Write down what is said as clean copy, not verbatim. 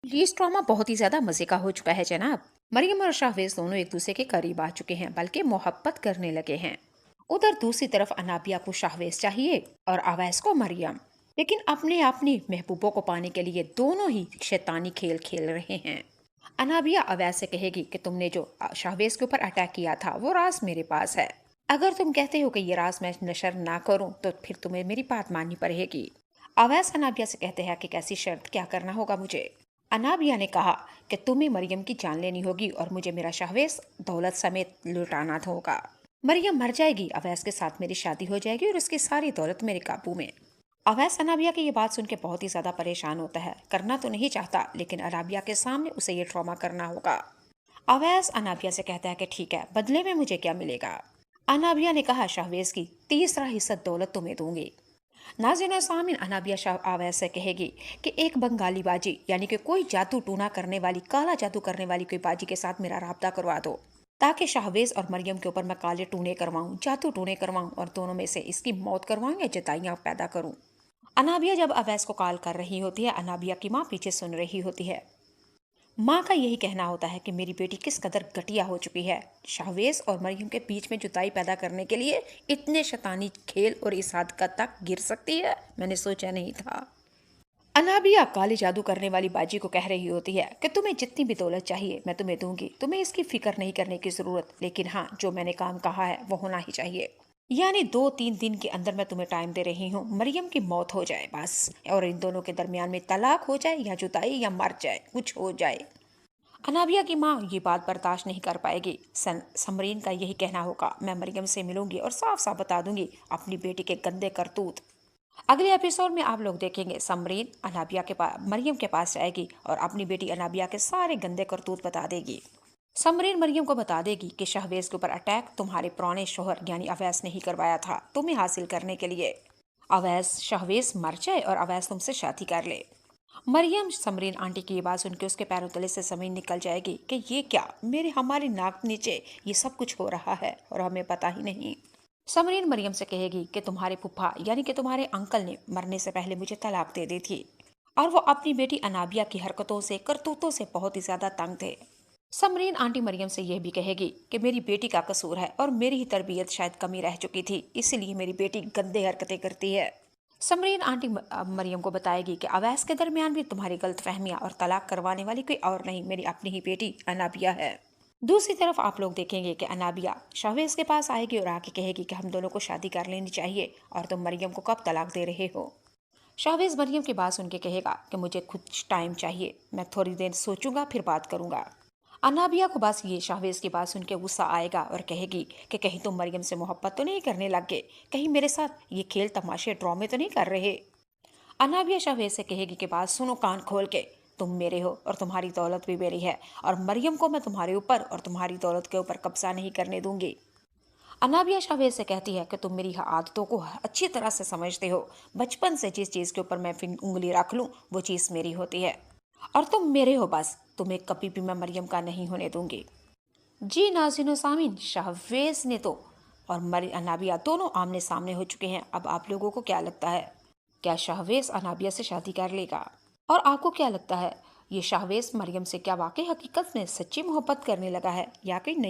ये ड्रामा बहुत ही ज्यादा मजे का हो चुका है जनाब। मरियम और शाहवेज दोनों एक दूसरे के करीब आ चुके हैं, बल्कि मोहब्बत करने लगे हैं। उधर दूसरी तरफ अनाबिया को शाहवेज चाहिए और अवैस को मरियम। लेकिन अपनी महबूबों को पाने के लिए दोनों ही शैतानी खेल खेल रहे हैं। अनाबिया अवैस से कहेगी कि तुमने जो शाहवेज के ऊपर अटैक किया था वो राज मेरे पास है। अगर तुम कहते हो कि ये राज मैं नशर ना करूं तो फिर तुम्हें मेरी बात माननी पड़ेगी। अवैस अनाबिया से कहते हैं कि कैसी शर्त, क्या करना होगा मुझे। अनाबिया ने कहा कि तुम्हें मरियम की जान लेनी होगी और मुझे मेरा शाहवेज दौलत समेत लुटाना होगा। मरियम मर जाएगी, अवैस के साथ मेरी शादी हो जाएगी और उसकी सारी दौलत मेरे काबू में। अवैस अनाबिया की ये बात सुन के बहुत ही ज्यादा परेशान होता है। करना तो नहीं चाहता, लेकिन अनाबिया के सामने उसे ये ट्रॉमा करना होगा। अवैस अनाबिया से कहता है कि ठीक है, बदले में मुझे क्या मिलेगा। अनाबिया ने कहा शाहवेज की तीसरा हिस्सा दौलत तुम्हें दूंगी। नाज़रीन सामीन, अनाबिया शाह अवैस से कहेगी कि एक बंगाली बाजी यानी कि कोई जादू टूना करने वाली, काला जादू करने वाली कोई बाजी के साथ मेरा राब्ता करवा दो, ताकि शाहवेज और मरियम के ऊपर मैं काले टूने करवाऊं, जादू टूने करवाऊं और दोनों में से इसकी मौत करवाऊं या जताइयां पैदा करूं। अनाबिया जब अवैस को कॉल कर रही होती है, अनाबिया की माँ पीछे सुन रही होती है। माँ का यही कहना होता है कि मेरी बेटी किस कदर घटिया हो चुकी है। शाहवेज और मरियम के बीच में जुदाई पैदा करने के लिए इतने शैतानी खेल और इस हद तक गिर सकती है, मैंने सोचा नहीं था। अनाबिया काले जादू करने वाली बाजी को कह रही होती है कि तुम्हें जितनी भी दौलत चाहिए मैं तुम्हें दूंगी, तुम्हें इसकी फिक्र नहीं करने की जरूरत, लेकिन हाँ, जो मैंने काम कहा है वो होना ही चाहिए। यानी 2-3 दिन के अंदर मैं तुम्हें टाइम दे रही हूँ, मरियम की मौत हो जाए बस, और इन दोनों के दरमियान में तलाक हो जाए या जुदाई या मर जाए, कुछ हो जाए। अनाबिया की माँ ये बात बर्दाश्त नहीं कर पाएगी। समरीन का यही कहना होगा, मैं मरियम से मिलूंगी और साफ साफ बता दूंगी अपनी बेटी के गंदे करतूत। अगले एपिसोड में आप लोग देखेंगे समरीन अनाबिया के पास, मरियम के पास जाएगी और अपनी बेटी अनाबिया के सारे गंदे करतूत बता देगी। समरीन मरियम को बता देगी कि शाहवेज के ऊपर अटैक तुम्हारे पुराने शोहर यानी अवैस ने ही करवाया था, तुम्हें हासिल करने के लिए। अवैस शाहवेज मर जाए और अवैस तुमसे शादी कर ले। मरियम समरीन आंटी की ये बात सुन के उसके पैरों तले से जमीन निकल जाएगी कि ये क्या, मेरे हमारी नाक नीचे ये सब कुछ हो रहा है और हमें पता ही नहीं। समरीन मरियम से कहेगी कि तुम्हारे फूफा यानी कि तुम्हारे अंकल ने मरने से पहले मुझे तलाक दे दी थी और वो अपनी बेटी अनाबिया की हरकतों से, करतूतों से बहुत ही ज्यादा तंग थे। समरीन आंटी मरियम से यह भी कहेगी कि मेरी बेटी का कसूर है और मेरी ही तरबियत शायद कमी रह चुकी थी, इसीलिए मेरी बेटी गंदे हरकतें करती है। समरीन आंटी मरियम को बताएगी कि अवैस के दरमियान भी तुम्हारी गलतफहमियां और तलाक करवाने वाली कोई और नहीं, मेरी अपनी ही बेटी अनाबिया है। दूसरी तरफ आप लोग देखेंगे कि अनाबिया शाहवेज के पास आएगी और आके कहेगी कि हम दोनों को शादी कर लेनी चाहिए और तुम मरियम को कब तलाक दे रहे हो। शाहवेज मरियम की बात सुन के कहेगा कि मुझे कुछ टाइम चाहिए, मैं थोड़ी देर सोचूंगा फिर बात करूंगा। अनाबिया को बस ये शाहवेज की बात सुन के गुस्सा आएगा और कहेगी कि कहीं तुम मरियम से मोहब्बत तो नहीं करने लग गए, कहीं मेरे साथ ये खेल तमाशे ड्रामे तो नहीं कर रहे। अनाबिया शाहवेज से कहेगी कि बात सुनो कान खोल के, तुम मेरे हो और तुम्हारी दौलत भी मेरी है और मरियम को मैं तुम्हारे ऊपर और तुम्हारी दौलत के ऊपर कब्जा नहीं करने दूंगी। अनाबिया शाहवेज से कहती है कि तुम मेरी आदतों को अच्छी तरह से समझते हो, बचपन से जिस चीज़ के ऊपर मैं उंगली रख लूँ वो चीज़ मेरी होती है और तुम मेरे हो बस, तुम्हें कभी भी मैं मरियम का नहीं होने दूंगी। जी नाज़रीन सामीन, शाहवेज ने तो और मरी अनाबिया दोनों आमने सामने हो चुके हैं। अब आप लोगों को क्या लगता है, क्या शाहवेज अनाबिया से शादी कर लेगा? और आपको क्या लगता है, ये शाहवेज मरियम से क्या वाकई हकीकत में सच्ची मोहब्बत करने लगा है या कोई नई